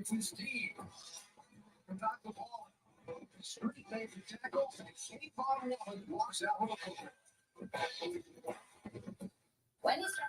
When is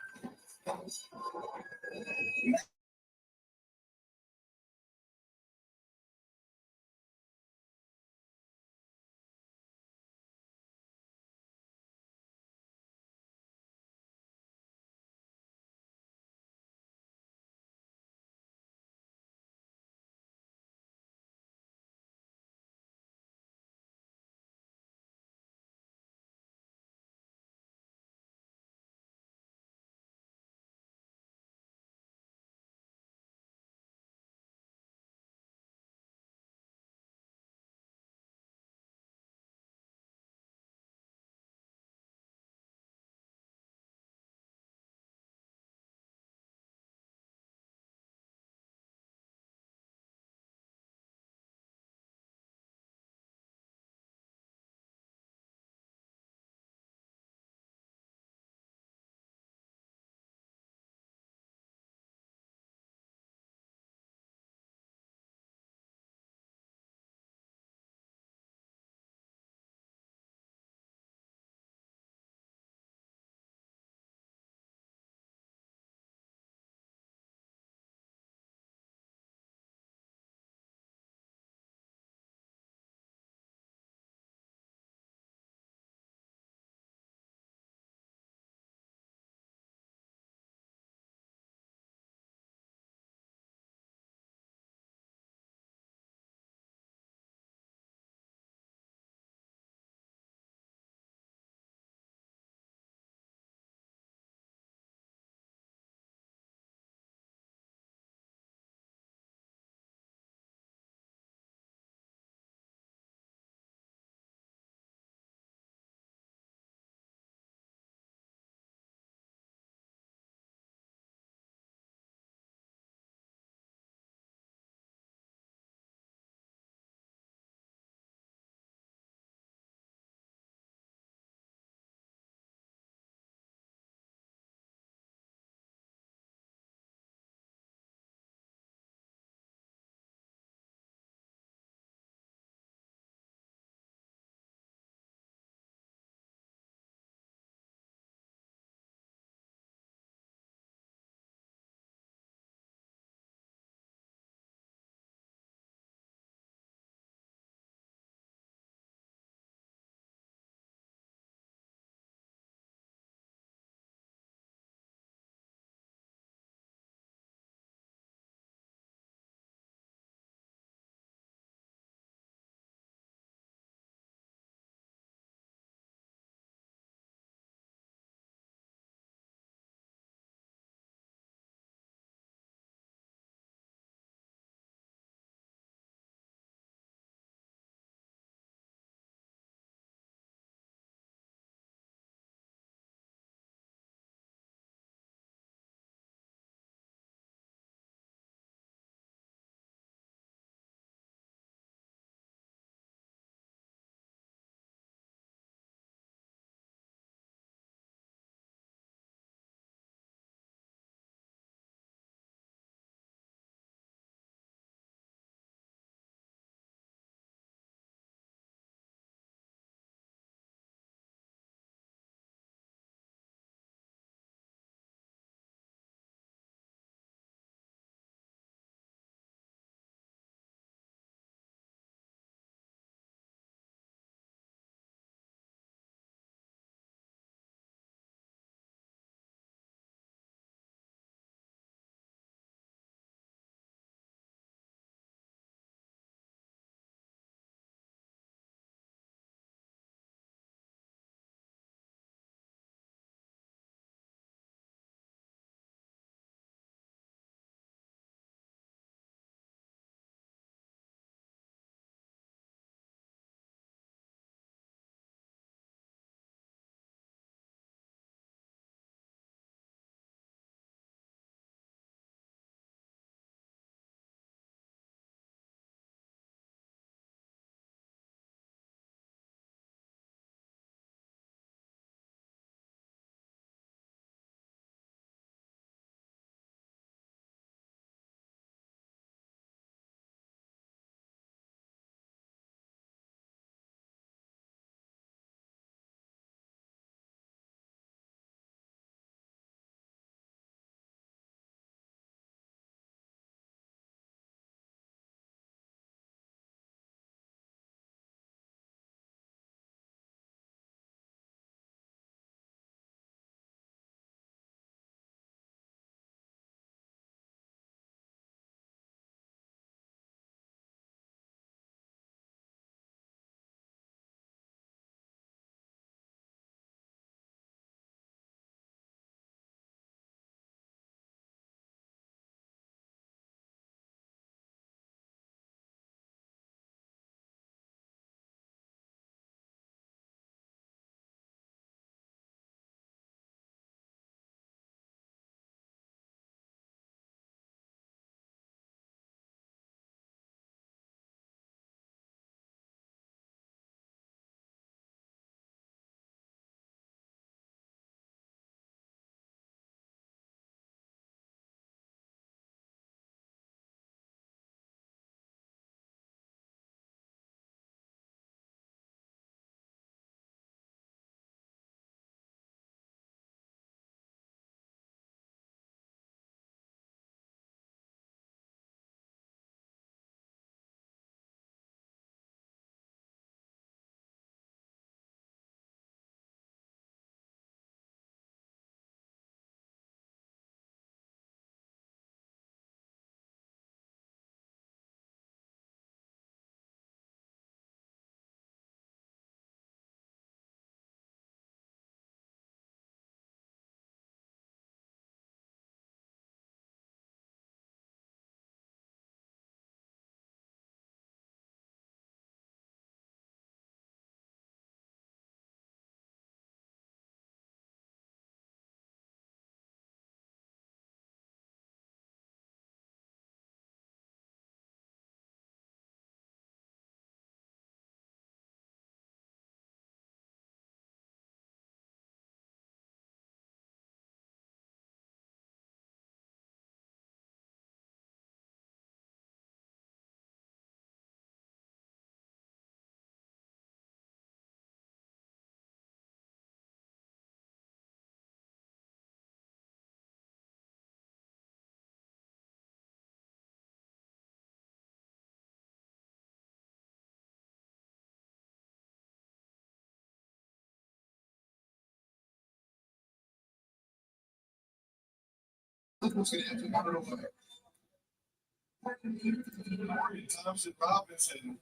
Thompson Robinson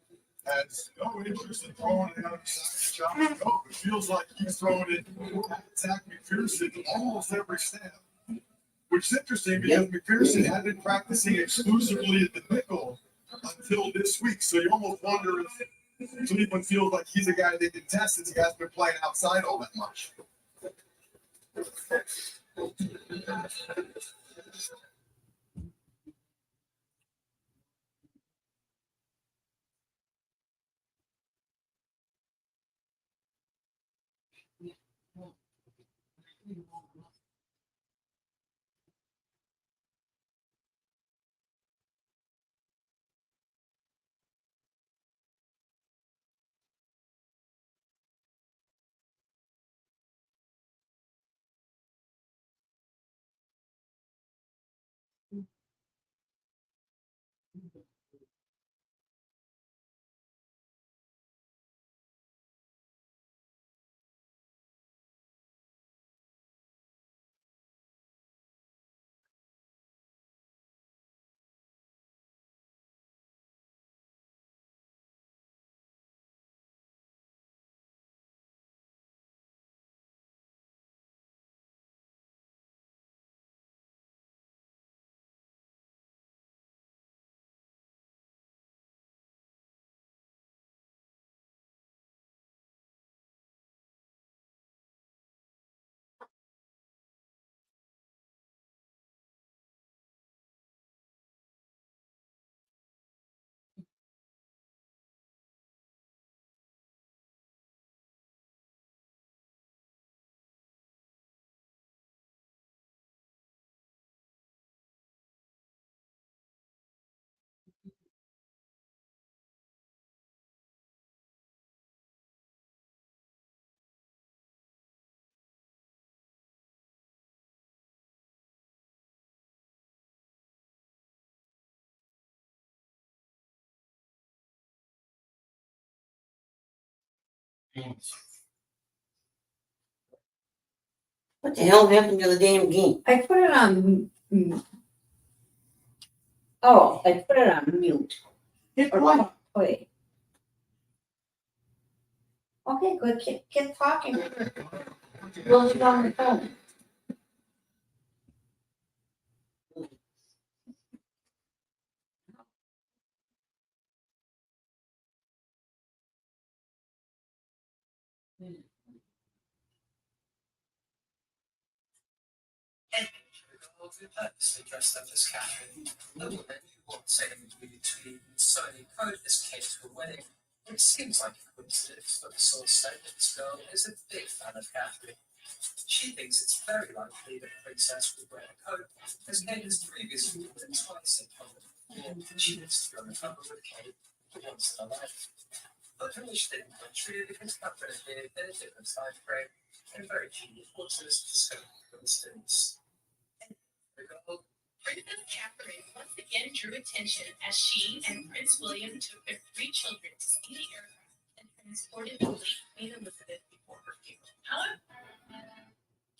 has no interest in throwing it outside the John Cope. It feels like he's throwing it at Zach McPherson almost every snap. Which is interesting because McPherson had been practicing exclusively at the nickel until this week. So you almost wonder if Cleveland feels like he's a guy they can test since he hasn't been playing outside all that much. What the hell happened to the damn game? I put it on. Oh, I put it on mute. Or play. Okay, good. Keep talking. We'll leave on the phone. Purposely dressed up as Catherine, a woman who wants anything between signing code this case for a wedding. It seems like a coincidence, but the source said that this girl is a big fan of Catherine. She thinks it's very likely that Princess will wear a coat, as Kate has previously worn it twice in public before. She lives to go on a cover with Kate once in a life. But her wish didn't come true because Catherine appeared in a different time frame and very few reporters discovered the coincidence. Princess Catherine once again drew attention as she and Prince William took their 3 children to see the aircraft and transported the late Queen Elizabeth before her funeral. However,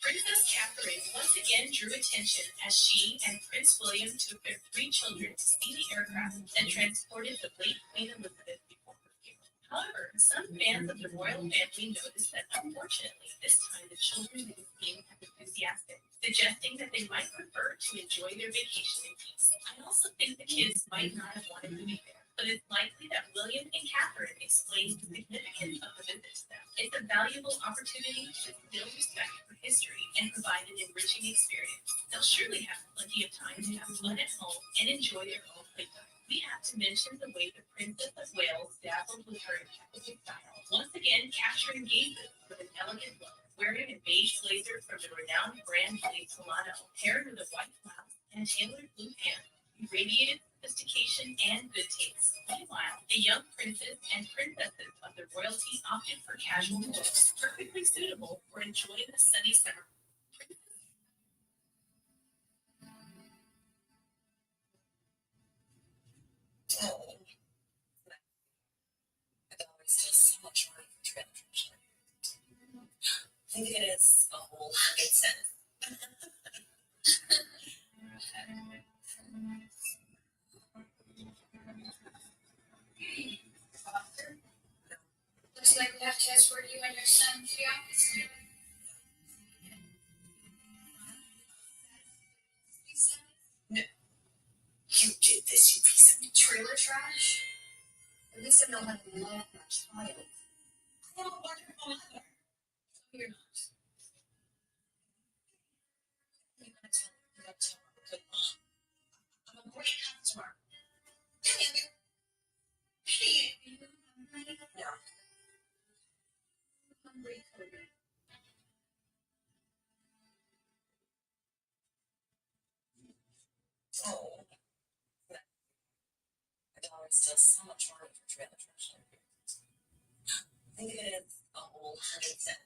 Princess Catherine once again drew attention as she and Prince William took their 3 children to see the aircraft and transported the late Queen Elizabeth before her funeral. However, some fans of the royal family noticed that unfortunately this time the children didn't seem as enthusiastic, suggesting that they might prefer to enjoy their vacation in peace. I also think the kids might not have wanted to be there, but it's likely that William and Catherine explained the significance of the visit to them. It's a valuable opportunity to instill respect for history and provide an enriching experience. They'll surely have plenty of time to have fun at home and enjoy their own playtime. We have to mention the way the Princess of Wales dazzled with her impeccable style, once again capturing gazes with an elegant look. Wearing a beige blazer from the renowned brand Blade Solano, paired with a white blouse and tailored blue pants, he radiated sophistication and good taste. Meanwhile, the young princes and princesses of the royalty opted for casual clothes, perfectly suitable for enjoying the sunny summer. Oh, it always does so much work for transition. I think it is a whole 100 cents. No. You did this, you piece of trailer trash. At least I know how to love my child. I don't want her mother. No, you're not. You gotta tell her. You gotta tell her. Good mom. I'm a great customer. No. Hungry, Cody. Oh. My dollar is still so much more for trailer trash. Think of it as a whole 100 cents.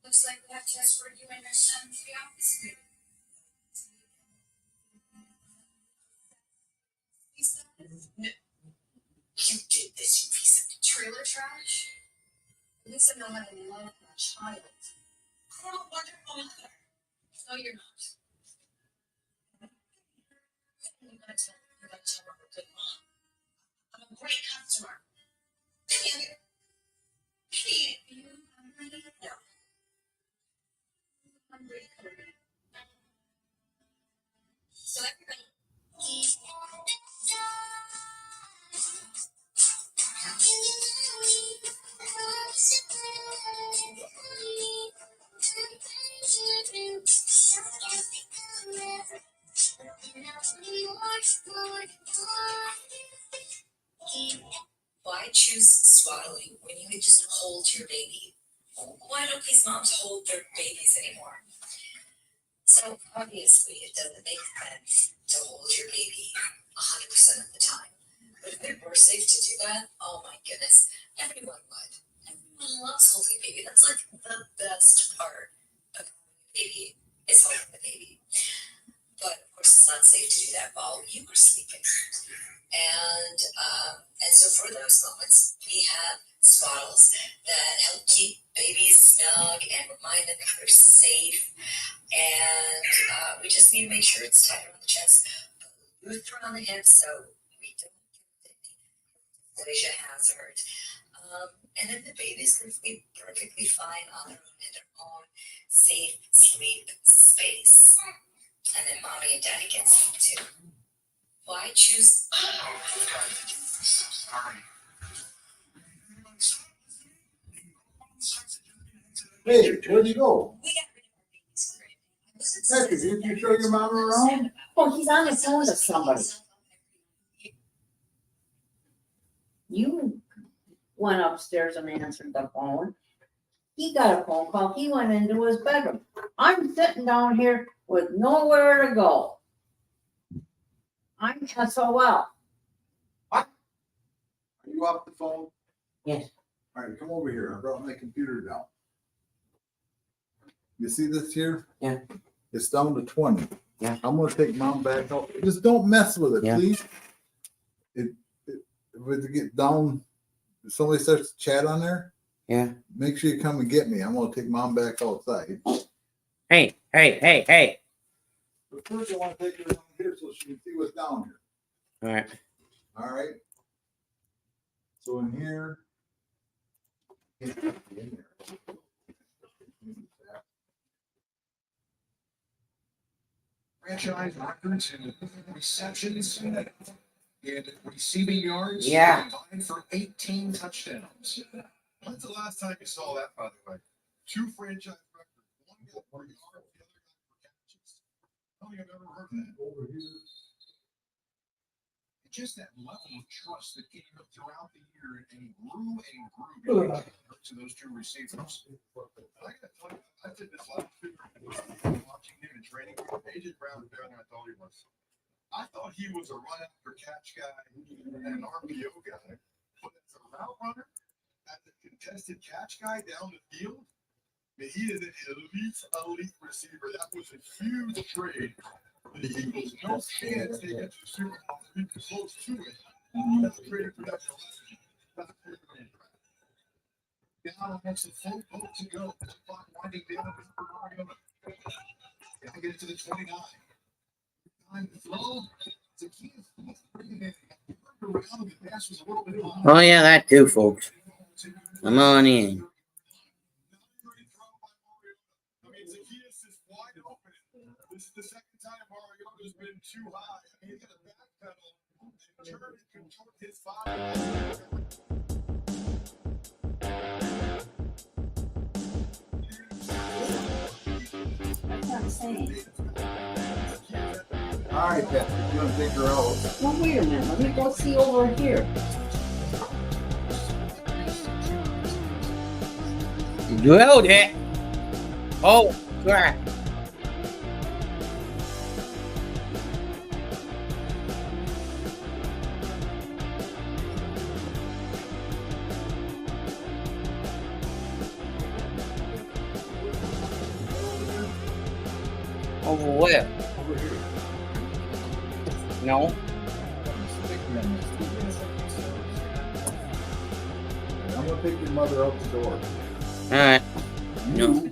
Looks like we have tests for you and your son to the office. No. You did this, you piece of trailer trash. At least I know how to love my child. I don't want her mother. No, you're not. You gotta tell her. You gotta tell her I'm a good mom. I'm a great customer. No. Hungry, Cody. So everybody. Why choose swaddling when you can just hold your baby? Why don't these moms hold their babies anymore? So obviously it doesn't make sense to hold your baby 100% of the time. But if it were safe to do that, oh my goodness, everyone would. Everyone loves holding a baby. That's like the best part of having a baby is holding the baby. But of course, it's not safe to do that while you are sleeping. And so for those moments, we have swaddles that help keep babies snug and remind them that they're safe. And we just need to make sure it's tight around the chest, loose around the hips, so we don't get any dysphagia hazard. And then the babies can sleep perfectly fine on their own in their own safe sleep space. And then mommy and daddy can sleep too. Why choose? Sorry. Hey, where'd you go? We got rid of our baby's crib. Becky, didn't you show your mama around? Oh, he's on the phone with somebody. You went upstairs and answered the phone. He got a phone call. He went into his bedroom. I'm sitting down here with nowhere to go. I'm SOL. Are you off the phone? Yes. All right, come over here. I brought my computer down. You see this here? Yeah. It's down to 20. Yeah. I'm gonna take mom back out. Just don't mess with it, Yeah. please. If it get down, if somebody starts to chat on there, Yeah. make sure you come and get me. I'm gonna take mom back outside. Hey. But first I want to take her down here so she can see what's down here. All right. All right. So in here. In there. Franchise records and receptions and receiving yards. Yeah. Combined for 18 touchdowns. When's the last time you saw that, by the way? 2 franchise records. One got for yards, the other got for catches. I don't think I've ever heard that. Over here. Just that level of trust that came up throughout the year and grew to those 2 receivers. I gotta tell you, I did this last year watching him in training. AJ Brown is better than I thought he was. I thought he was a run after catch guy and an RPO guy, but as a route runner, as a contested catch guy down the field, I mean, he is an elite receiver. That was a huge trade for the Eagles. No chance they get to the Super Bowl. Even close to it. That's a trade for that. That's a trade for that. Down almost a full boat to go. The clock winding down for Mariota. Gotta get it to the 29. Oh yeah, that too, folks. Come on in. This is the second time Mariota's been too high. I mean, he's got a backpedal and turn and control his body. That's what I'm saying. All right, Pat, you're gonna take her out. Well, wait a minute, let me go see over here. Drilled it. Oh crap. Over where? Over here. No. I'm gonna take your mother out the door. Alright. No. Can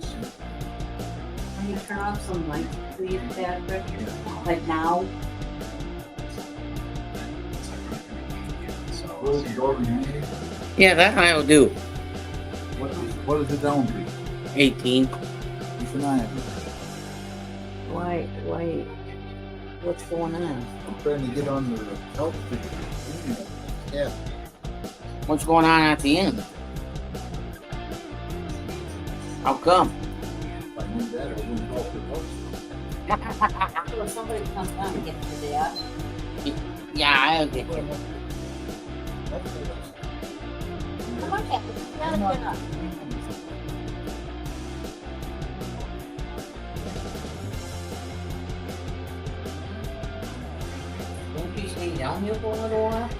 you turn off some lights, please, Patrick? Like now? Close the door behind you. Yeah, that I'll do. What is it down to? 18. Keep an eye on it. Why, what's going on? I'm trying to get on the help ticket. Yeah. What's going on at the end? How come? If I knew that, I wouldn't help the help. Well, somebody comes down and gets your dad. Yeah, I'll get you. Come on, Patrick, get up. Don't you stay down here for a little while?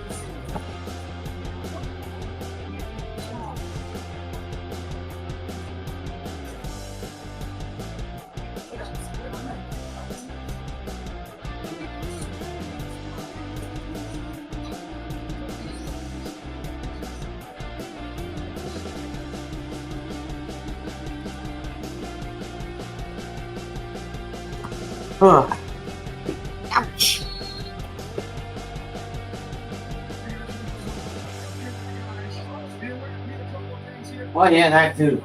Huh. Ouch. Oh yeah, that too.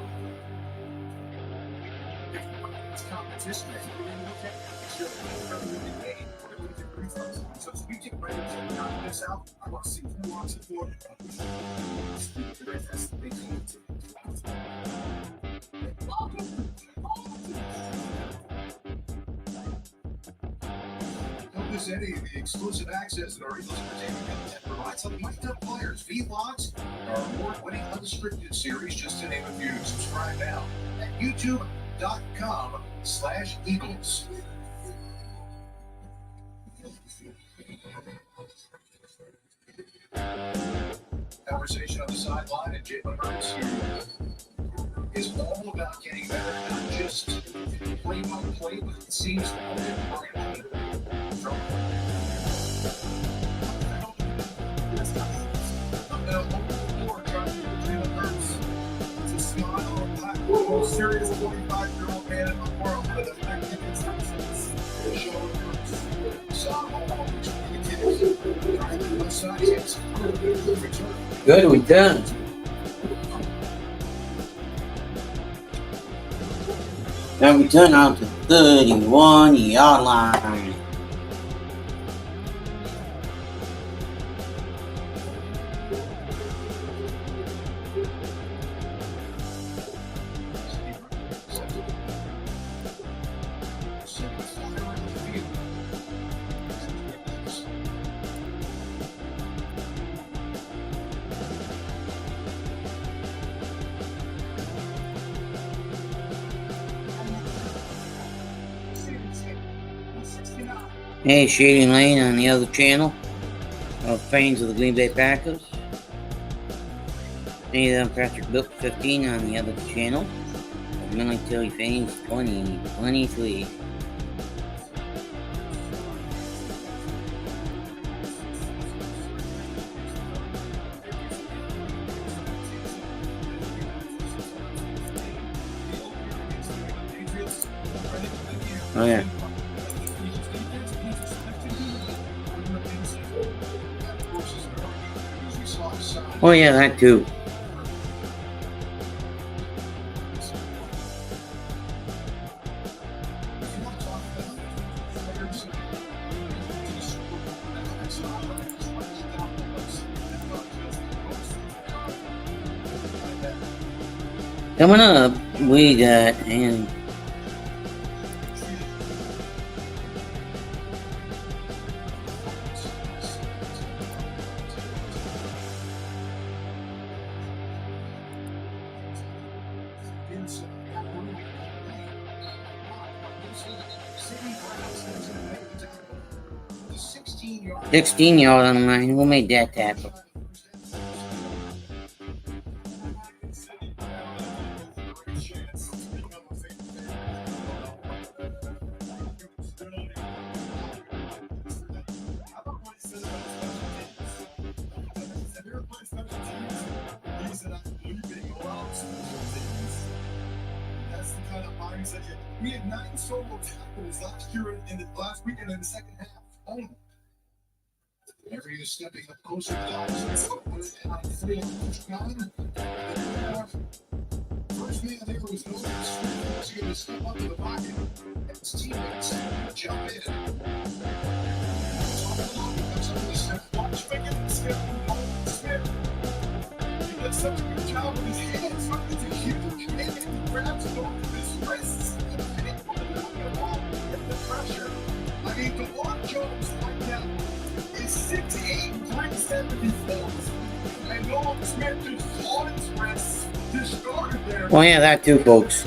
So if you take breaks and knock this out, I want to see who wants it for. That's the big thing. Don't miss any of the exclusive access that our Eagles Entertainment content provides on mic'd up players, vlogs, our award-winning unscripted series, just to name a few. Subscribe now at youtube.com/Eagles. Conversation on the sideline, and Jalen Hurts is all about getting better, not just play by play, but it seems all that we're going to from it's a smile, the most serious 45-year-old man in the world with effective instances. Good, we done. Now we turn out to 31-yard line. Hey, Shady Lane on the other channel of fans of the Green Bay Packers. Hey, I'm Patrick Built 15 on the other channel of Military Fans 2023. Oh yeah. Oh yeah, that too. Coming up, we got and 16-yard on the line. Who made that tackle? We had 9 solo tackles last year in the last weekend in the second half only. Every is stepping up closer to first man there was no was going to step up to the pocket and his teammates jump in. Watch Pickett and Smith. He does such a good job with his hands. It's a huge hand. He grabs it over his wrists and it put him on the wall and the pressure. I mean, the Lord Jones right now is 6'8", 374. And Nolan Smith just on his wrists, just started there. Oh yeah, that too, folks.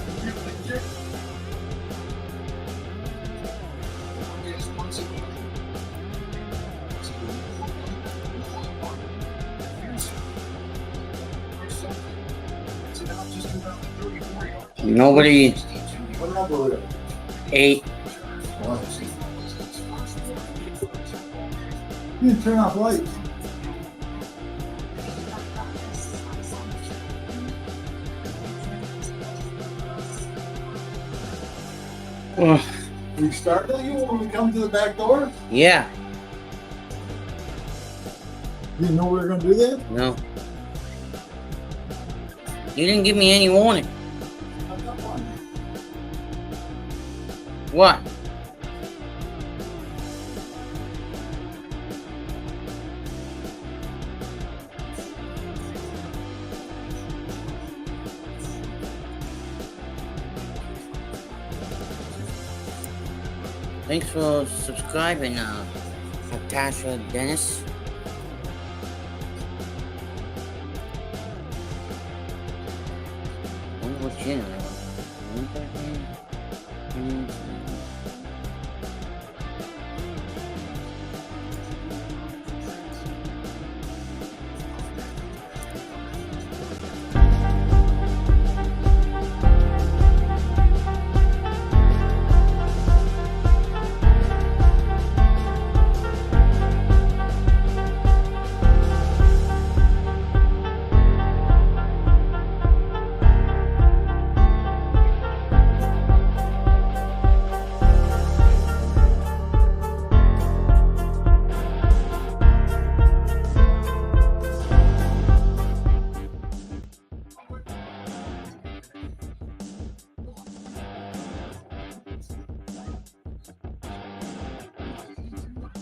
Nobody. 8. You can turn off lights. Oh, We started you when we come to the back door? yeah. You didn't know we were gonna do that? No. You didn't give me any warning. What? Thanks for subscribing, Natasha Dennis. Wonder what channel they're on.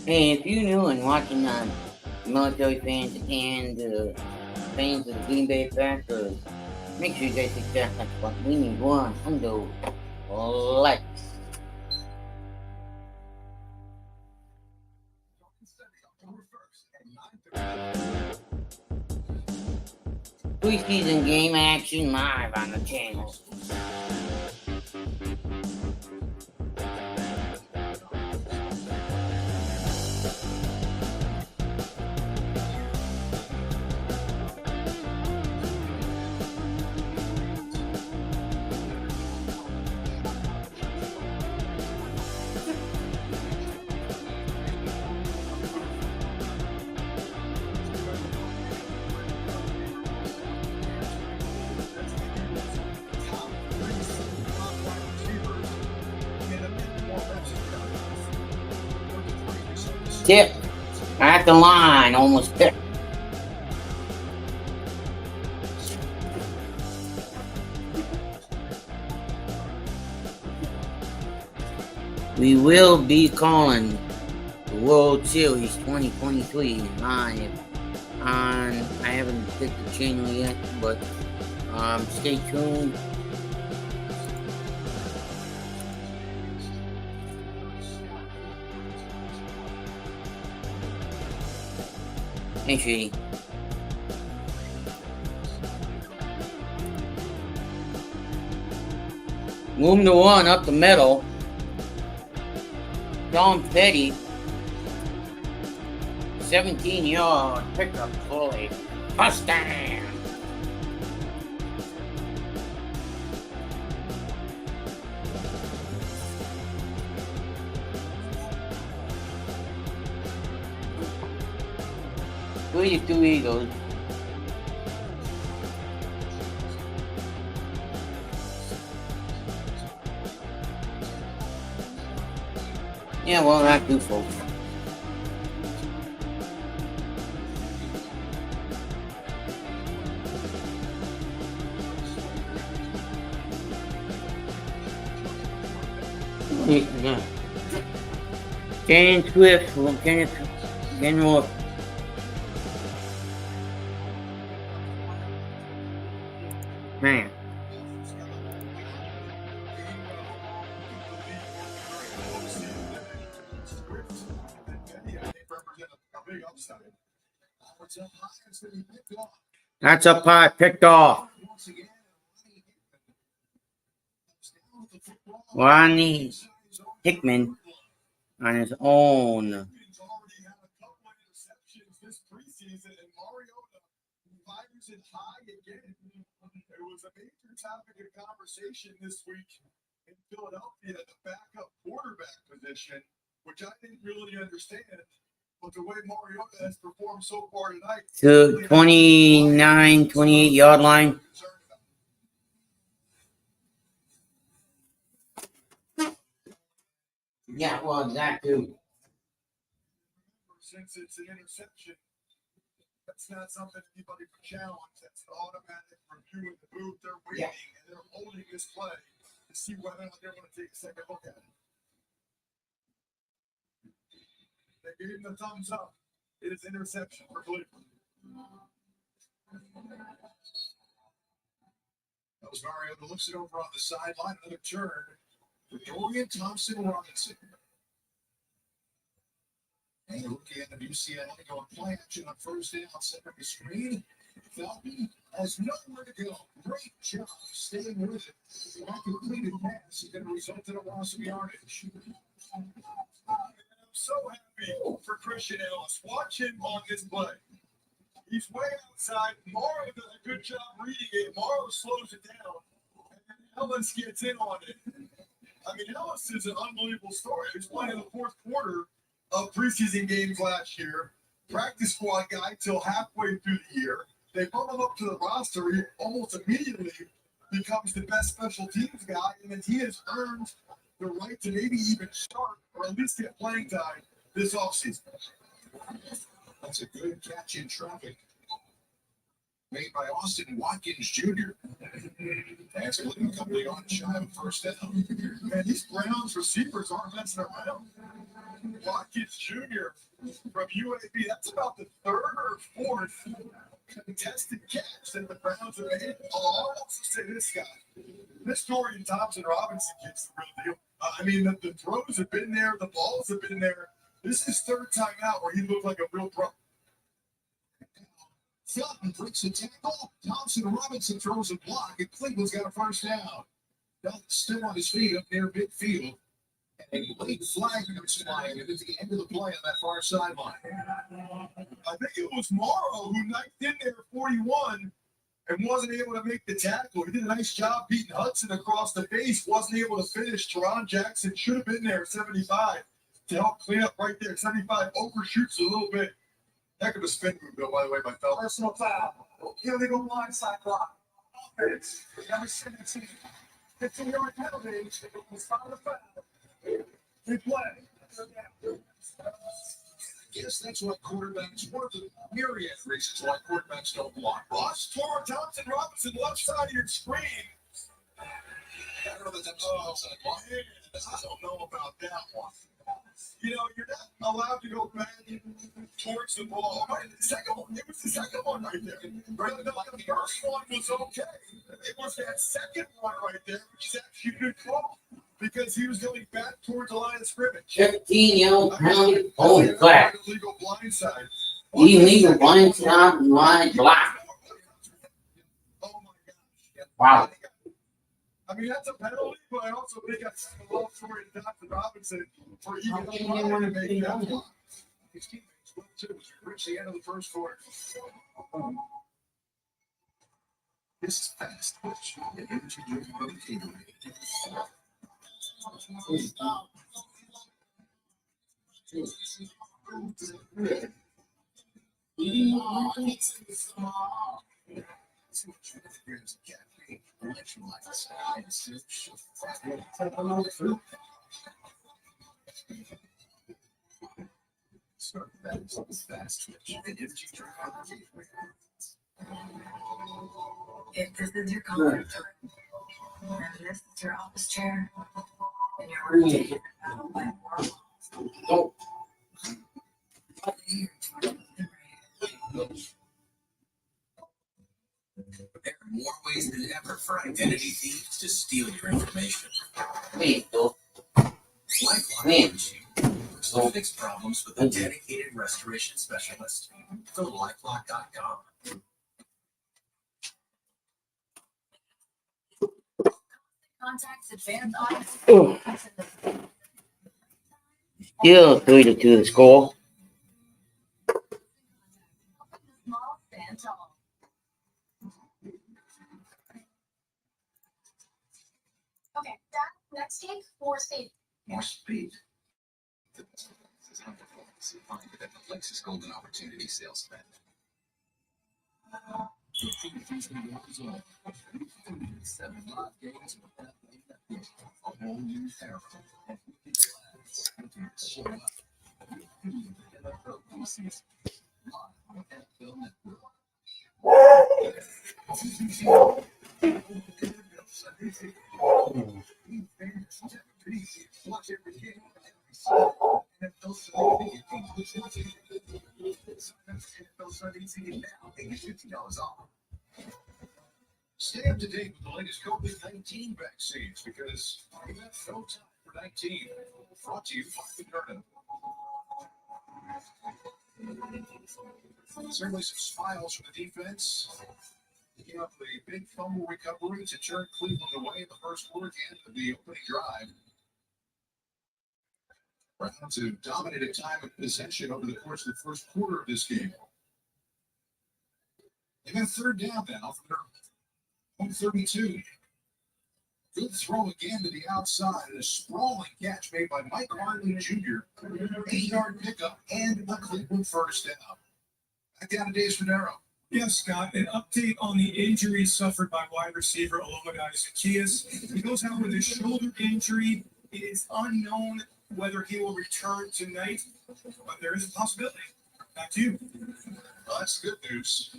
Hey, if you're new and watching military fans and fans of the Green Bay Packers, make sure you guys hit that like button. We need 100 likes. Preseason game action live on the channel. Tip at the line, almost picked. we will be calling the World Series 2023 live on, I haven't picked the channel yet, but stay tuned. Hey, Shady. Room to one up the middle. Tom Petty. 17-yard pickup for a touchdown. Three to two Eagles. Yeah, well, that do, folks. Yeah. Ken Swift from Kenneth General. Man. That's up high, picked off. Ronnie Hickman on his own. It high again. It was a major topic of conversation this week in Philadelphia, the backup quarterback position, which I didn't really understand. But the way Mariota has performed so far tonight, to 29, 28 yard line. Yeah, well, that too. Since it's an interception, that's not something anybody can challenge. That's an automatic review in the booth. They're waiting and they're holding this play to see whether or not they want to take a second look at it. They gave him the thumbs up. It is interception for Cleveland. That was Mario that looks it over on the sideline. Another turn for Dorian Thompson-Robinson. And looking at the UCLA going play action on first down, center of the screen. Felton has nowhere to go. Great job staying with it. That completed pass is going to result in a loss of yardage. I'm so happy for Christian Ellis. Watch him on this play. He's way outside. Morrow does a good job reading it. Morrow slows it down. And Ellis gets in on it. I mean, Ellis is an unbelievable story. He was playing in the fourth quarter of preseason games last year. Practice squad guy till halfway through the year. They bump him up to the roster. He almost immediately becomes the best special teams guy. And then he has earned the right to maybe even start or at least get playing time this offseason. That's a good catch in traffic. Made by Austin Watkins Jr. That's a little company on shy of first down. Man, these Browns receivers aren't messing around. Watkins Jr. from UAB. That's about the third or fourth contested catch that the Browns have made. I'll also say this guy. This Dorian Thompson-Robinson kid's the real deal. I mean, the throws have been there. The balls have been there. This is third time out where he looked like a real pro. Felton breaks a tackle. Thompson-Robinson throws a block, and Cleveland's got a first down. Felton still on his feet up near midfield. And a late flag comes flying at the end of the play on that far sideline. I think it was Morrow who knifed in there 41 and wasn't able to make the tackle. He did a nice job beating Hudson across the face. Wasn't able to finish. Teron Jackson should have been there at 75 to help clean up right there. 75 overshoots a little bit. Heck of a spin move, though, by the way, by Felton. Personal foul. Illegal blindside block. Offense. Number 17. 15-yard penalty. It was found a foul. Good play. I guess that's why quarterbacks, one of the myriad reasons why quarterbacks don't block. Ross tore Thompson-Robinson left side of your screen. I don't know that that's outside block. I don't know about that one. You know, you're not allowed to go back towards the ball. Right, the second one, it was the second one right there. Right? The first one was okay. It was that second one right there, which is actually a good call because he was going back towards the line of scrimmage. 15 yard penalty. Holy crap. Illegal blindside. Illegal blindside line block. Oh my gosh. Wow. I mean, that's a penalty, but I also think that's a love story to Dr. Robinson for even How can you trying want to to make be that on? block. His teammates went to reach the end of the first quarter. This is fast twitch. The energy drink protein. Fast twitch. The energy drink protein. If this is your comfort zone, and this is your office chair, and you're rotated out by more Oh. There are more ways than ever for identity thieves to steal your information. Wait, though. LifeLock Man. helps you to fix problems with a dedicated restoration specialist. Go to lifelock.com. contacts, advanced audience. Oh. Still 3-2 the score. Small, stand tall. Okay, Dad, next take, more speed. More speed. The best is high performance. Find it at the Lexus Golden Opportunity Sales Event. 7 live games with a whole new era. Show up. NFL preseason. Live on NFL Network. Watch every game. NFL Sunday ticket now. They get $50 off. Stay up to date with the latest COVID-19 vaccines because you have no time for 19. Brought to you by Moderna. Certainly some smiles from the defense. Picking up the big fumble recovery to turn Cleveland away in the first quarter at the end of the opening drive. Browns have dominated time of possession over the course of the first quarter of this game. They got third down now from their home 32. Good throw again to the outside and a sprawling catch made by Mike Hartley Jr. 8-yard pickup and a Cleveland first down. Back down to Dave Spadaro. Yes, Scott, an update on the injuries suffered by wide receiver Olomide Zaccheaus. He goes out with a shoulder injury. It is unknown whether he will return tonight, but there is a possibility. Back to you. Well, that's good news.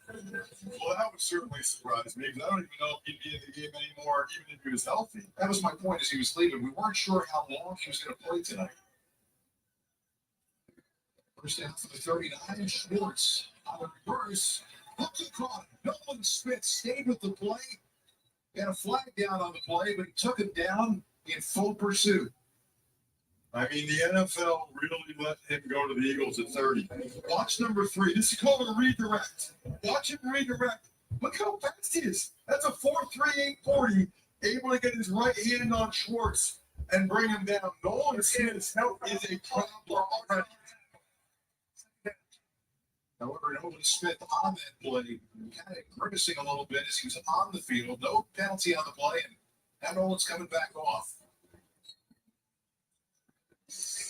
Well, that would certainly surprise me because I don't even know if he'd be in the game anymore, even if he was healthy. That was my point as he was leaving. We weren't sure how long he was going to play tonight. First down for the 39, Schwartz on the reverse. Hooked and caught. Nolan Smith stayed with the play. Got a flag down on the play, but he took it down in full pursuit. I mean, the NFL really let him go to the Eagles at 30. Watch number 3. This is called a redirect. Watch him redirect. Look how fast he is. That's a 4.3840. Able to get his right hand on Schwartz and bring him down. Nolan Smith is a problem already. However, Nolan Smith on that play, kind of grimacing a little bit as he was on the field. No penalty on the play, and now Nolan's coming back off.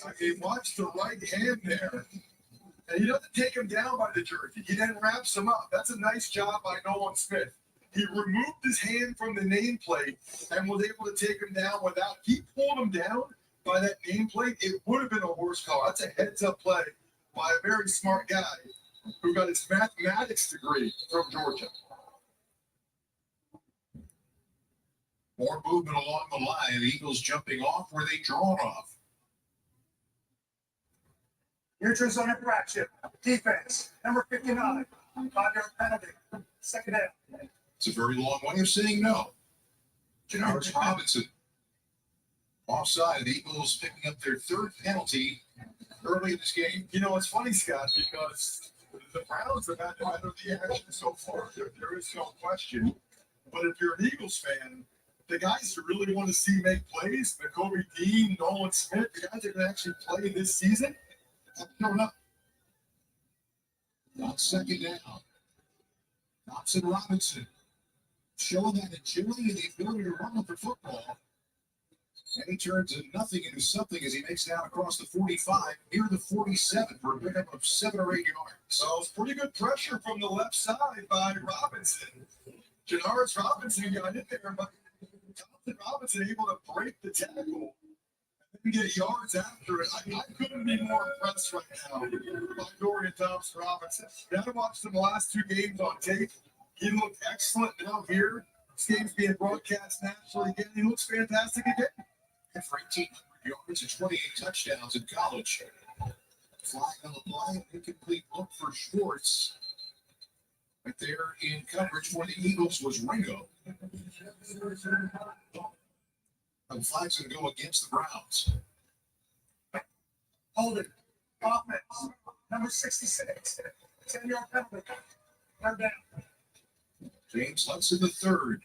Okay, watch the right hand there. And he doesn't take him down by the jersey. He then wraps him up. That's a nice job by Nolan Smith. He removed his hand from the nameplate and was able to take him down without. He pulled him down by that nameplate. It would have been a horse collar. That's a heads-up play by a very smart guy who got his mathematics degree from Georgia. More movement along the line. The Eagles jumping off where they drawn off. Neutral zone infraction. Defense, number 59. 5-yard penalty. Second down. It's a very long way of saying no. Jennard Robinson. Offside. The Eagles picking up their third penalty early in this game. You know, it's funny, Scott, because the Browns have had the better of the action so far. There is no question. But if you're an Eagles fan, the guys who really want to see make plays, Nakobe Dean, Nolan Smith, the guys that can actually play this season, have shown up. On second down. Thompson Robinson showing that agility and the ability to run with the football. And he turns nothing into something as he makes it out across the 45, near the 47 for a pickup of 7 or 8 yards. So it's pretty good pressure from the left side by Robinson. Jennard Robinson got in there, but Thompson Robinson able to break the tackle and get yards after it. I couldn't be more impressed right now by Dorian Thompson Robinson. Now I watched him the last 2 games on tape. He looked excellent now here. This game's being broadcast nationally again. He looks fantastic again. And for 1,800 yards and 28 touchdowns in college. Flag on the play, incomplete look for Schwartz. Right there in coverage for the Eagles was Ringo. And flag's going to go against the Browns. Hold it. Offense. Number 66. 10-yard penalty. Third down. James Hudson the third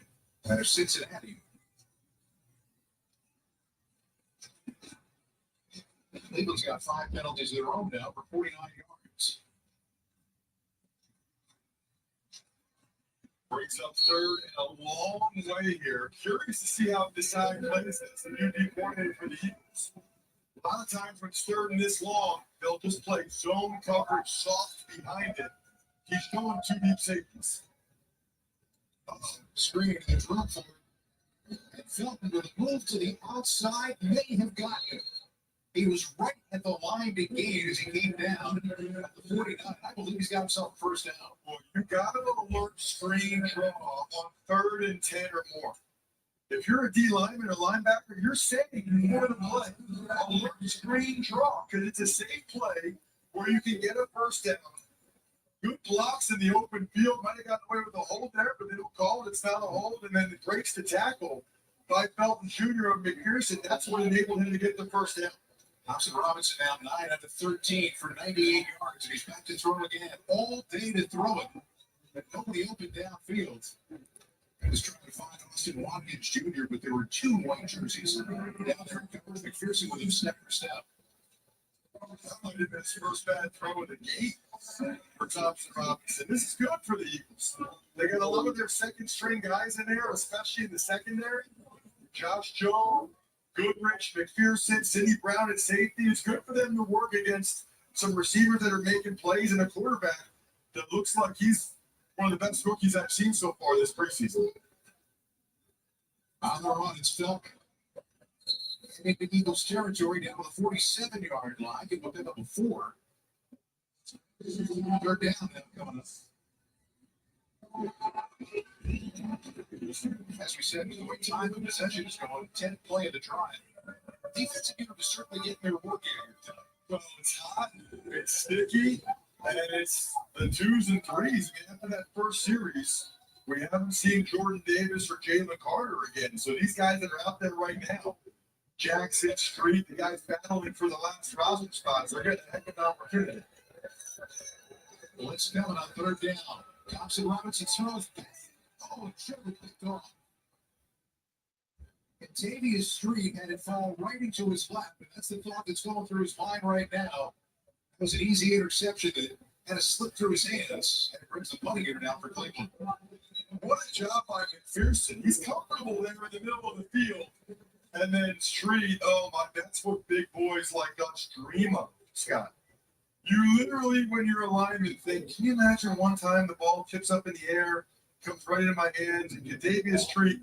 out of Cincinnati. Cleveland's got 5 penalties of their own now for 49 yards. Breaks up third and a long way here. Curious to see how Desai plays this, the new D coordinator for the Eagles. A lot of times when it's third and this long, they'll just play zone coverage soft behind it. He's going 2 deep safeties. Screen to the drop for it. And Felton with a move to the outside may have gotten it. He was right at the line to gain as he came down at the 49. I believe he's got himself a first down. Well, you got to alert screen draw on 3rd and 10 or more. If you're a D lineman or linebacker, you're saying you want to play alert screen draw because it's a safe play where you can get a first down. Good blocks in the open field. Might have gotten away with a hold there, but they don't call it. It's not a hold, and then it breaks the tackle by Felton Jr. of McPherson. That's what enabled him to get the first down. Thompson Robinson now 9 out of 13 for 98 yards. And he's back to throw again. All day to throw it. But nobody open downfield. I was trying to find Austin Watkins Jr., but there were 2 white jerseys down there. McPherson with him step for step. That might have been his first bad throw of the game for Thompson Robinson. This is good for the Eagles. They got a lot of their second string guys in there, especially in the secondary. Josh Jones, Goodrich, McPherson, Sidney Brown at safety. It's good for them to work against some receivers that are making plays and a quarterback that looks like he's one of the best rookies I've seen so far this preseason. On the run, it's Felton. In the Eagles territory down to the 47-yard line. It will pick up a 4. Third down now coming up. As we said, the way time of possession is going, 10th play of the drive. Defensive unit is certainly getting their work in here. Well, it's hot, it's sticky, and it's the 2s and 3s. I mean, after that first series, we haven't seen Jordan Davis or Jalen Carter again. So these guys that are out there right now, Jackson Street, the guys battling for the last roster spots, they're getting a heck of an opportunity. Blitz coming on 3rd down. Thompson Robinson throws back. Oh, it should have picked off. And Tavius Street had it fall right into his lap. And that's the thought that's going through his mind right now. It was an easy interception that had to slip through his hands. And it brings the money here down for Cleveland. What a job by McPherson. He's comfortable there in the middle of the field. And then Street, oh my, that's what big boys like us dream of, Scott. You literally, when you're a lineman, think, can you imagine one time the ball tips up in the air, comes right into my hands, and Davius Street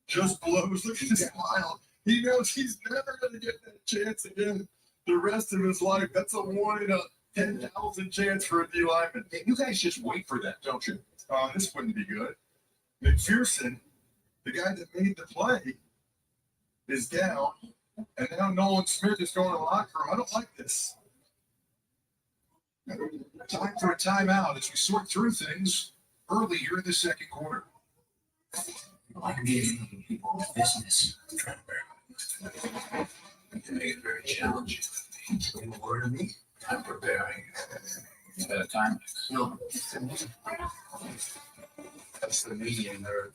just blows. Look at his smile. He knows he's never going to get that chance again the rest of his life. That's a 1 in a 10,000 chance for a D lineman. Hey, you guys just wait for that, don't you? This wouldn't be good. McPherson the guy that made the play is down, and now Nolan Smith is going to the locker room. I don't like this. Time for a timeout as we sort through things early here in the second quarter. Like meeting people in business, I'm trying to make it very challenging. In a word of me, I'm preparing. Time? No. That's the median there,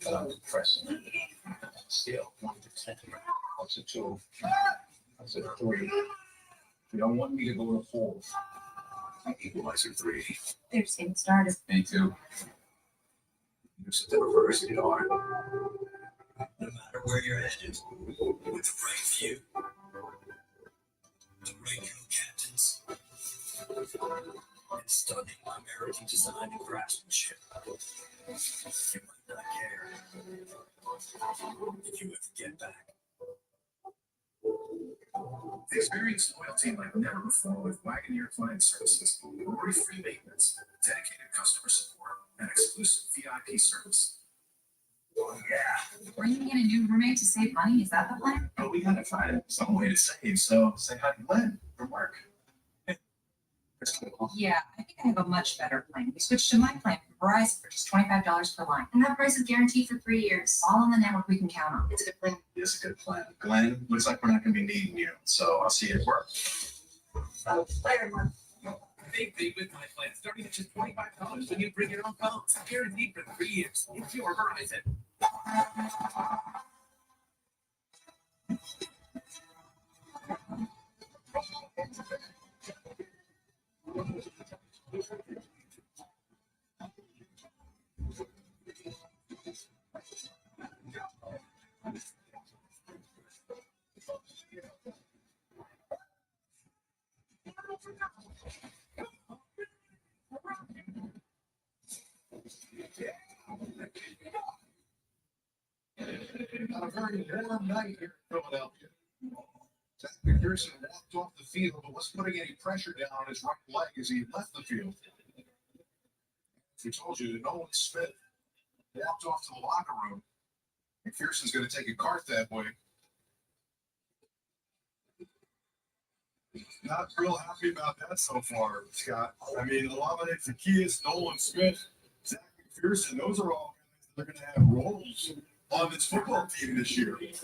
press. Scale, 1 to 10. What's a 2? That's a 3. You don't want me to go to 4. Equalizer 3. They're just getting started. Me too. You're such a reverse, you are. No matter where you're headed, with the right view, the right co-captains, and stunning American design and craftsmanship, you might not care if you ever get back. Experience loyalty like never before with Wagoneer Client Services. Worry-free maintenance, dedicated customer support, and exclusive VIP service. Oh, yeah. Were you getting a new roommate to save money? Is that the plan? But we gotta find some way to save, so say hi to Glenn from work. Yeah, I think I have a much better plan. We switched to my plan from Verizon for just $25 per line. And that price is guaranteed for 3 years. All on the network we can count on. It's a good plan. It's a good plan. Glenn, looks like we're not gonna be needing you, so I'll see you at work. Later, Mark. Big with my plan, starting at just $25 when you bring your own phone. Guaranteed for 3 years. It's your Verizon. On a very warm night here in Philadelphia. Zach McPherson walked off the field, but wasn't putting any pressure down on his right leg as he left the field. We told you that Nolan Smith walked off to the locker room. McPherson's going to take a cart that way. Not real happy about that so far, Scott. I mean, Alameda Zacchaeus, Nolan Smith, Zach McPherson, those are all guys that are going to have roles on this football team this year. Take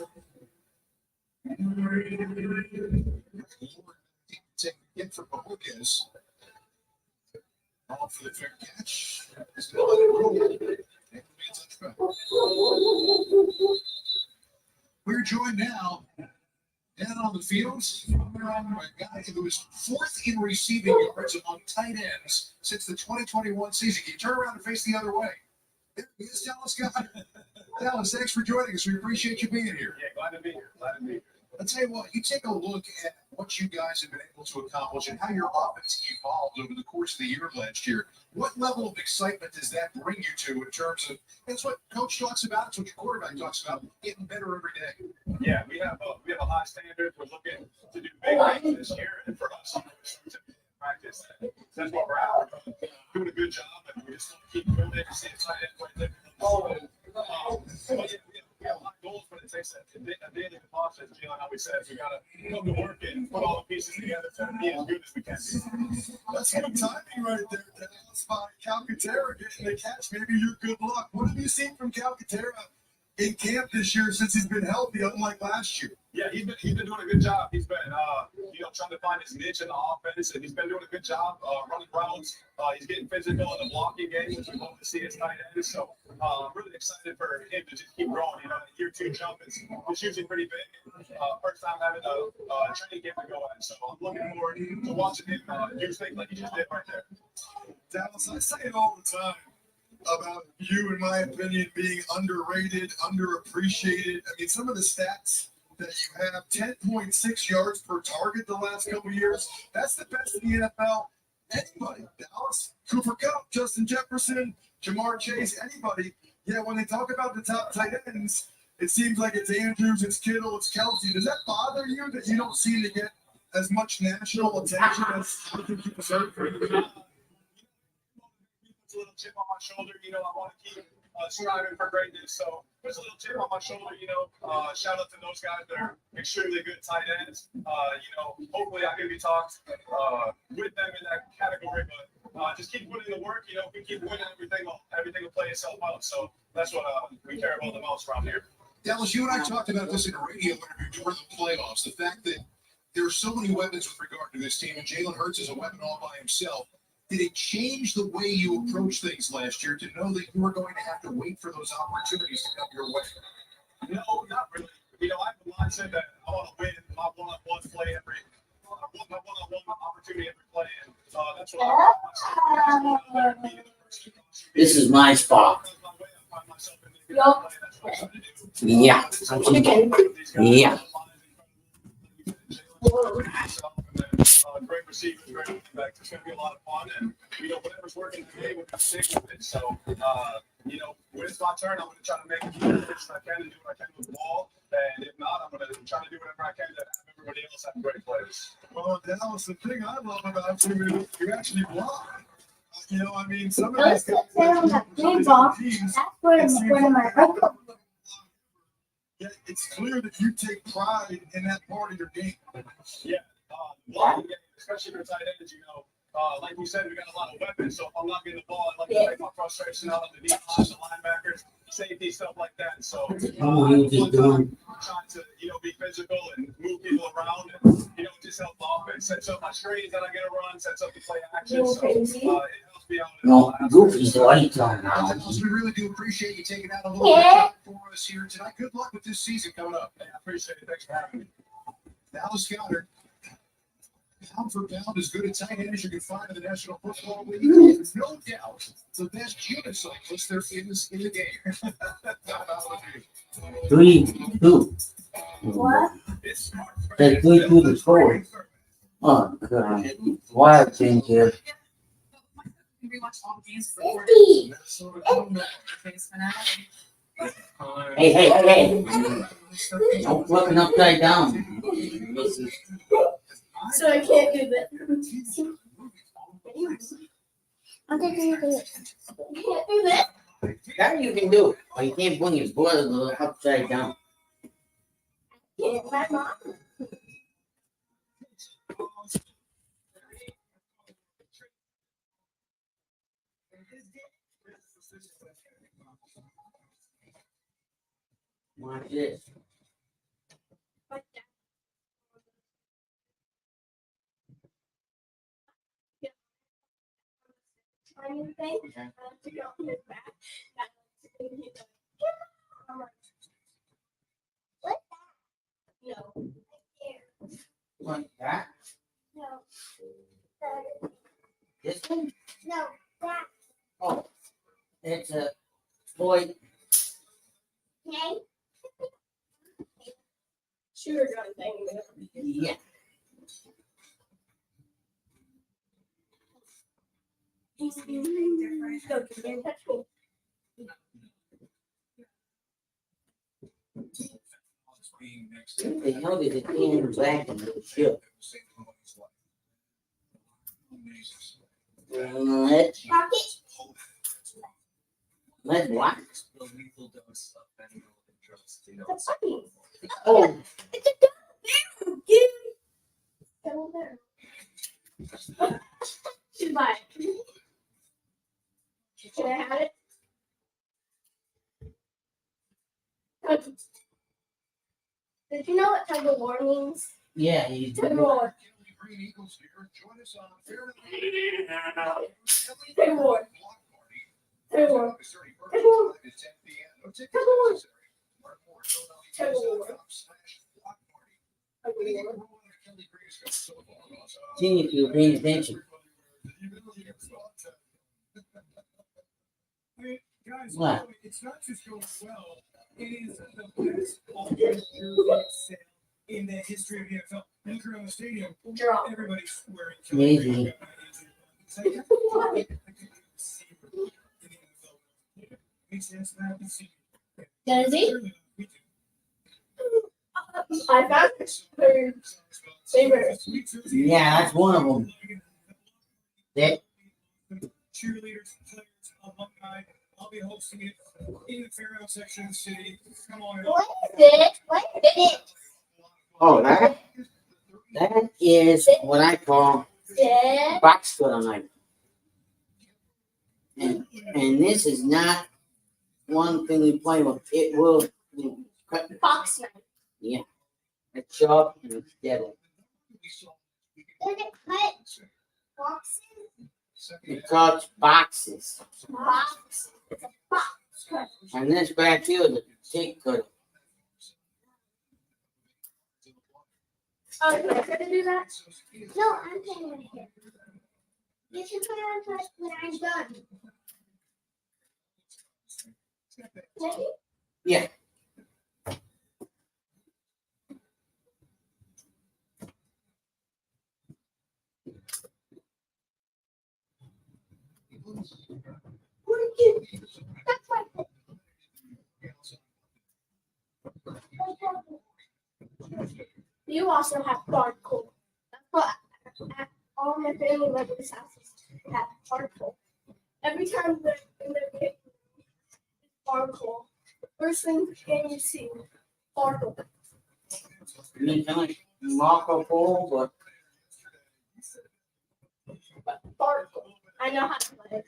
the hit for Bohocas. All for the fair catch. He's going to let it roll. And it'll be a touchback. We're joined now down on the fields by a guy who was 4th in receiving yards among tight ends since the 2021 season. Can you turn around and face the other way? There he is, Dallas Scott. Dallas, thanks for joining us. We appreciate you being here. Yeah, glad to be here. Glad to be here. I'll tell you what, you take a look at what you guys have been able to accomplish and how your offense evolved over the course of the year last year. What level of excitement does that bring you to in terms of, that's what coach talks about, it's what your quarterback talks about, getting better every day? Yeah, we have a high standard. We're looking to do big things this year, and for us, to practice. That's what we're out. We're doing a good job, and we just want to keep doing it. See it's not anyway. We have a lot of goals, but it takes a daily process. You know how we said we got to come to work and put all the pieces together to be as good as we can be. That's good timing right there, Dallas, by Calcaterra getting the catch. Maybe your good luck. What have you seen from Calcaterra in camp this year since he's been healthy, unlike last year? Yeah, he's been doing a good job. He's been trying to find his niche in the offense, and he's been doing a good job running routes. He's getting physical in the blocking game, which we hope to see his tight end. So I'm really excited for him to just keep growing. You know, the year 2 jump is usually pretty big. First time having a training camp to go at, so I'm looking forward to watching him do things like he just did right there. Dallas, I say it all the time about you, in my opinion, being underrated, underappreciated. I mean, some of the stats that you have, 10.6 yards per target the last couple of years, that's the best in the NFL. Anybody, Dallas, Cooper Kupp, Justin Jefferson, Jamar Chase, anybody. Yeah, when they talk about the top tight ends, it seems like it's Andrews, it's Kittle, it's Kelsey. Does that bother you that you don't seem to get as much national attention as I think you deserve? It's a little chip on my shoulder. You know, I want to keep striving for greatness. So there's a little chip on my shoulder, shout out to those guys that are extremely good tight ends. Hopefully I can be talked with them in that category, but just keep putting in the work. If we keep winning, everything will play itself out. So that's what we care about the most around here. Dallas, you and I talked about this in a radio interview during the playoffs. The fact that there are so many weapons with regard to this team, and Jalen Hurts is a weapon all by himself. Did it change the way you approach things last year to know that you were going to have to wait for those opportunities to come your way? No, not really. I have a mindset that I want to win my one-on-one play my one-on-one opportunity every play, and that's what I This is my spot. Yeah. Yeah. Great receivers, great running backs. It's going to be a lot of fun, and whatever's working today, we're going to stick with it. So, when it's my turn, I'm going to try to make as much as I can and do what I can with the ball. And if not, I'm going to try to do whatever I can to have everybody else have great players. Well, Dallas, the thing I love about you is you actually block. Some of these guys. Yeah, it's clear that you take pride in that part of your game. Yeah. Especially for tight ends, like we said, we got a lot of weapons. So if I'm not getting the ball, I like to take my frustration out on the defense, the linebackers, safety, stuff like that. So I'm trying to, be physical and move people around and, just help the offense. Sets up my screens that I get a run, sets up the play action. So it helps me out. No, Goofy's lights on now. Dallas, we really do appreciate you taking out a little bit of time for us here tonight. Good luck with this season coming up. I appreciate it. Thanks for having me. Dallas Goddard, pound for pound, as good a tight end as you can find in the National Football League. There's no doubt the best unicyclist there is in the game. 3-2. What? That's 3-2 to score. Oh, God. Wild thing here. Hey. Don't flip it upside down. So I can't do that. I can't do that. That you can do. But you can't bring your blood upside down. Yeah, my mom. Watch this. Anything to go on his back. What that? No. Like that? No. This one? No, that. Oh, it's a boy. Okay. Shooter gun thing. Yeah. Go, touch me. They know there's a thing in the back of the ship. Let's what? That's funny. Oh, It's a gun. Give me. Go there. She's like, can I have it? Did you know what tug of war means? yeah, he's Tug of war. Green Eagles here. Join us on Fair Tug of war. Tug of war. Tug of war. Tug of war. seeing if you're paying attention. Guys, What? it's not just going well, it is the best all-time jersey sale in the history of the NFL. Look around the stadium, Draw. everybody's wearing Maybe. Genesee? I found her favorite. Yeah, that's one of them. That cheerleaders, players, alumni. I'll be hosting it in the fairground section of the city. Come on. What is it? What is it? Oh, that is what I call It. box cutter knife. And this is not one thing you play with. It will cut Box knife. it's sharp and it's deadly. Does it cut boxes? It cuts boxes. Box. It's a box cutter. And this back here is a tape cutter. Oh, am I gonna do that? No, I'm paying right here. You should put it on when I'm done. Ready? Yeah. That's my thing. You also have charcoal. That's what all my family members' houses have charcoal. Every time they're in their kitchen, charcoal. First thing you see, charcoal. I mean, kind of like Marco Polo, but Charcoal. I know how to play.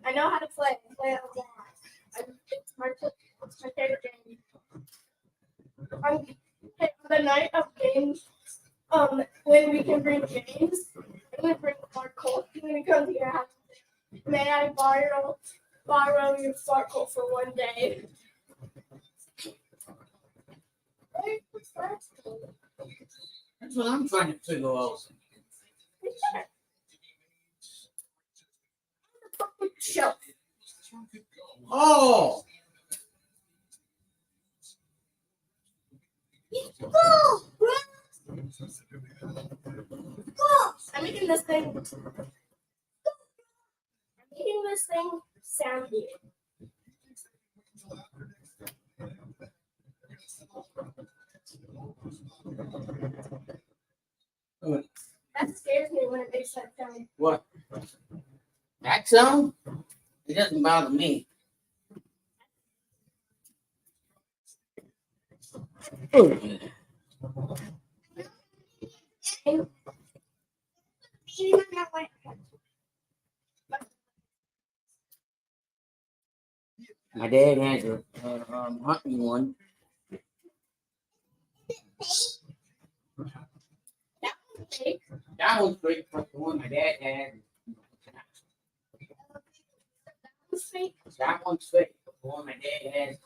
I know how to play. I play it a lot. It's my favorite game. On the night of games, when we can bring games, I'm gonna bring charcoal. When we come to your house, may I borrow your charcoal for one day? that's what I'm trying to figure out. Shelf. Oh, I'm making this thing sound weird. That scares me when it makes that sound. what? That sound? It doesn't bother me. My dad has a hunting one. That one's great, but the one my dad had. That one's fake. The one my dad has.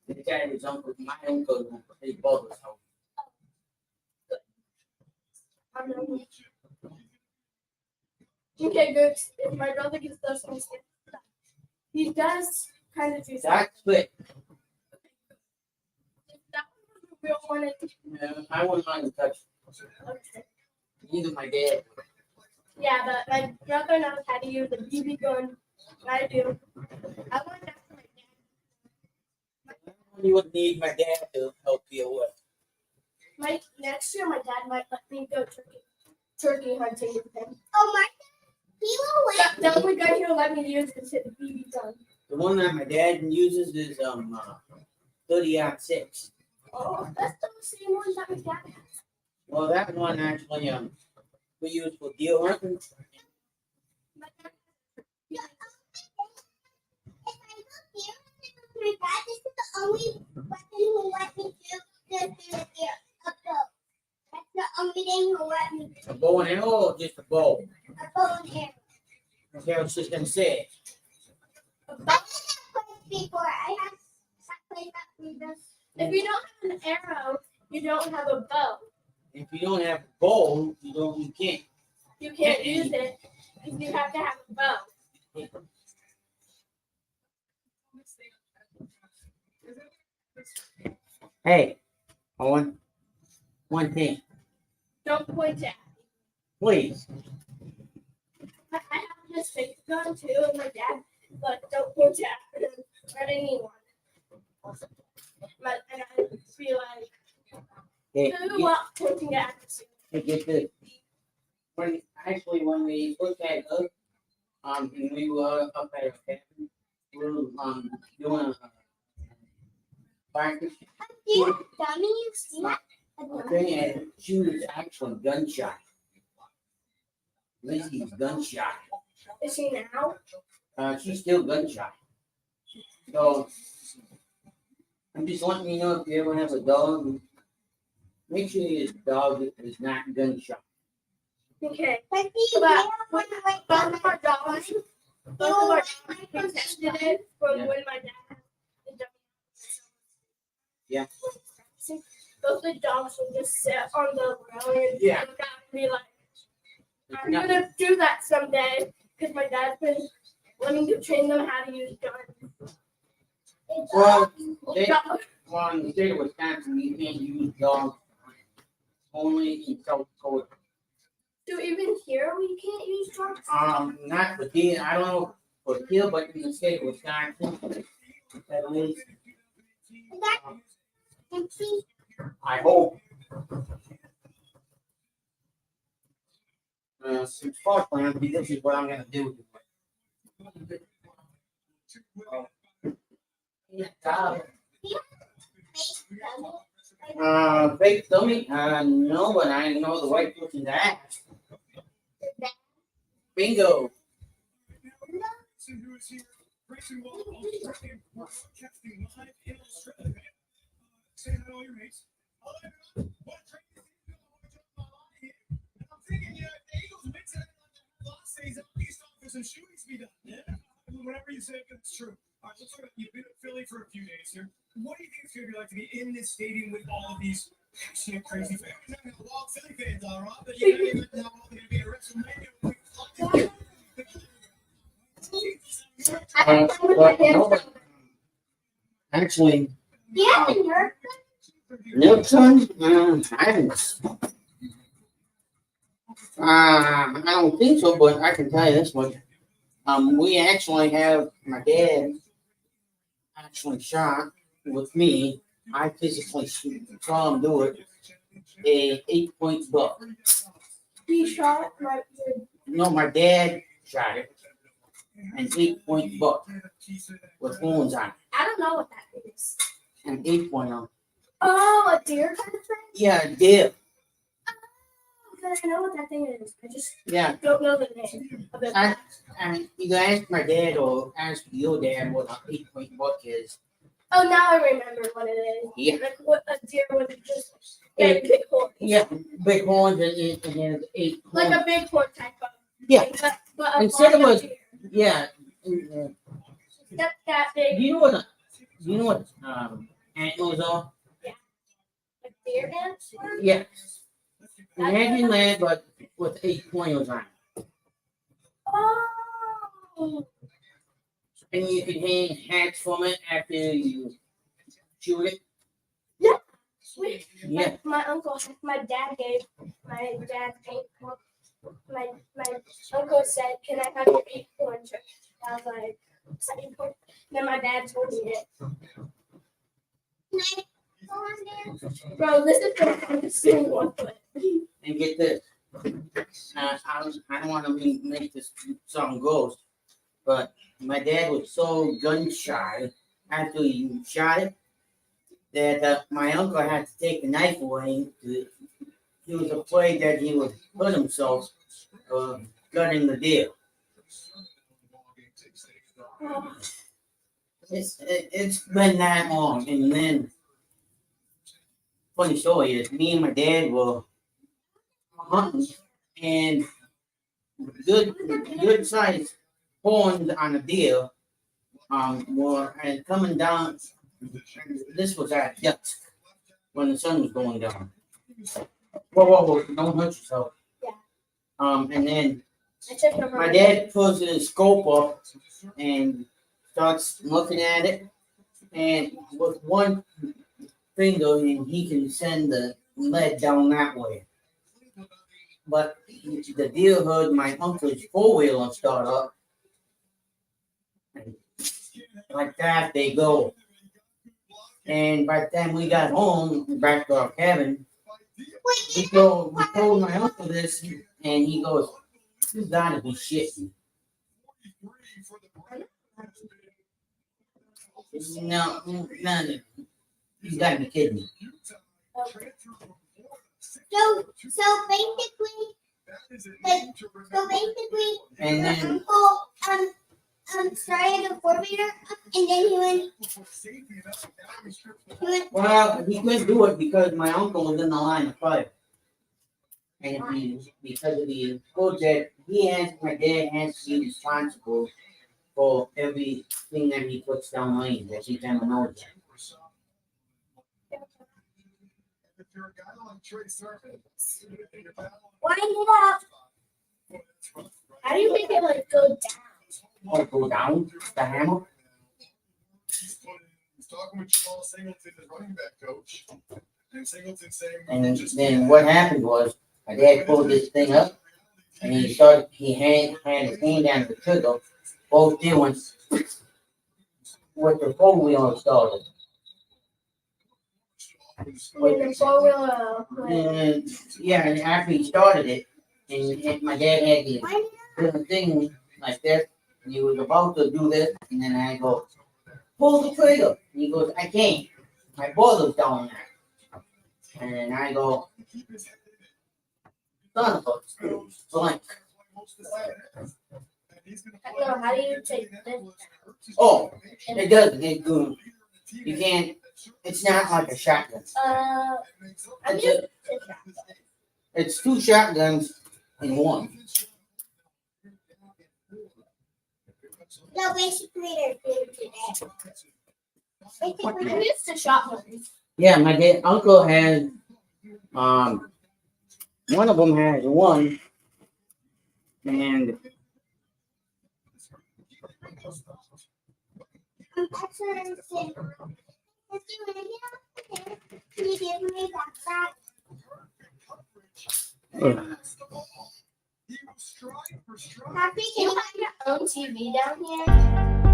The dad is uncle, my uncle, his brother's house. Okay, good. If my brother gets those ones, he does kind of do something. That's fake. If that was a real one, I wouldn't mind to touch okay. either my dad. Yeah, but my brother knows how to use a BB gun. I do. I want that for my dad. You would need my dad to help you with. Next year, my dad might let me go turkey hunting with him. Oh my! He will let the only guy who will let me use is his BB gun. The one that my dad uses is 30-06. Oh, that's the same one that my dad has. Well, that one actually we use for deer hunting. My dad. Yeah. If I look here, my dad, this is the only weapon who will let me do this in the deer. Up go. That's the only thing who will let me do. A bow and arrow or just a bow? A bow and arrow. Okay, I was just gonna say. A bow. Before I have played that with this. If you don't have an arrow, you don't have a bow. If you don't have a bow, you can't. You can't use it because you have to have a bow. Hey, Owen, one thing, Don't point at. please. I have this fake gun too, and my dad, but don't point at anyone. But and I feel like Hey, who else pointing at us? get this. When we look at us, And we were up at a cabin. We were doing a practice. You dummy, you see that? Thing, and she was actually gunshot. Lindsay's gunshot. Is she now? She's still gunshot. So I'm just letting you know if you ever have a dog, make sure your dog is not gunshot. Okay. But both of our dogs tested it from Yeah. when my dad had the dog. Yeah. Both the dogs would just sit on the ground and Yeah. look at me like, I'm gonna do that someday because my dad's been wanting to train them how to use guns. Well, in the state of Wisconsin, you can't use dogs only in South Dakota. So even here we can't use dogs? Not for deer. I don't know for deer, but in the state of Wisconsin, at least, I hope. Since far plan, this is what I'm gonna do. Fake dummy? No, but I know the right person's ass. Bingo. Who is here? Grayson Wall, broadcasting live in Australia. Say hi to all your mates. Hello, everyone. What a great to see you. I'm thinking, Eagles win tonight. Lost days at least for some shooting to be done. Yeah. Whatever you say, it's true. All right, let's talk about you've been in Philly for a few days here. What do you think it's going to be like to be in this stadium with all of these passionate, crazy fans? Well, Philly fans are, right? But you don't even know how they're going to be at WrestleMania. No, actually, Yeah, you're Nixon, I haven't. I don't think so, but I can tell you this much. We actually have my dad actually shot with me. I physically saw him do it. A 8-point buck. he shot My dad shot it. An 8-point buck with horns on it. I don't know what that is. An 8-point on. Oh, a deer kind of thing? Yeah, deer. Because I know what that thing is. I just Yeah. don't know the name of it. And you can ask my dad or ask your dad what an 8-point buck is. Oh, now I remember what it is. Yeah. Like what a deer would just It- big horn. Yeah, big horns and it has 8 Like horns. a big horn type of. Yeah. thing, but Instead of large a- deer. Yeah. That big. Do you know what antlers are? Like deer ants? Yeah. Imagine that, but with 8 pointers on it. Oh. And you can hang hats from it after you shoot it. Sweet. Yeah. My uncle, my dad gave my dad paint. My uncle said, "Can I have your 8-point?" I was like, "What's that 8-point?" Then my dad told me it. Bro, this is the funnest thing one foot. And get this. I don't want to make this sound gross, but my dad was so gun shy after he shot it that my uncle had to take the knife away. He was afraid that he would hurt himself gutting the deer. It's been that long, and then funny story is me and my dad were hunting, and good sized horns on a deer were coming down. This was at dusk when the sun was going down. Whoa, don't hurt yourself. Yeah. And then I took him my dad pulls his scope up and starts looking at it, and with one finger, he can send the lead down that way. But the deer heard my uncle's 4-wheeler start up. And like that, they go. And by the time we got home, back to our cabin, we told my uncle this, and he goes, "You gotta be shitting." for the break has been No, none. You gotta be kidding me. Utah transfer from Florida. So basically, That is a Like, name to so remember. basically, And your then, uncle started a forfeiter, and then he went. He went. well, he couldn't do it because my uncle was in the line of fire. And if he, because of the project, my dad has to be responsible for everything that he puts down lane, that he kind of knows. If you're a guy like Trey Sermon, Wind it up. How do you make it like go down? Or go down the hammer. He's talking with Jamal Singleton, the running back coach. And Singleton saying, And then what happened was, my dad pulled this thing up, and he had his hand down the trigger, both did once with the 4-wheel started. With the 4-wheel. And yeah, and after he started it, and my dad had the little thing like that, and he was about to do this, and then I go, pull the trigger. And he goes, I can't. My boiler's down there. And then I go, son of a blank. No, how do you take this? Oh, it does. It goes. You can't. It's not like a shotgun. I'm just. It's 2 shotguns in one. No, basically they're good today. Basically, I'm used to shotguns. Yeah, my uncle has one of them has one, and Excellent. Can you give me that? Happy, can you have your own TV down here?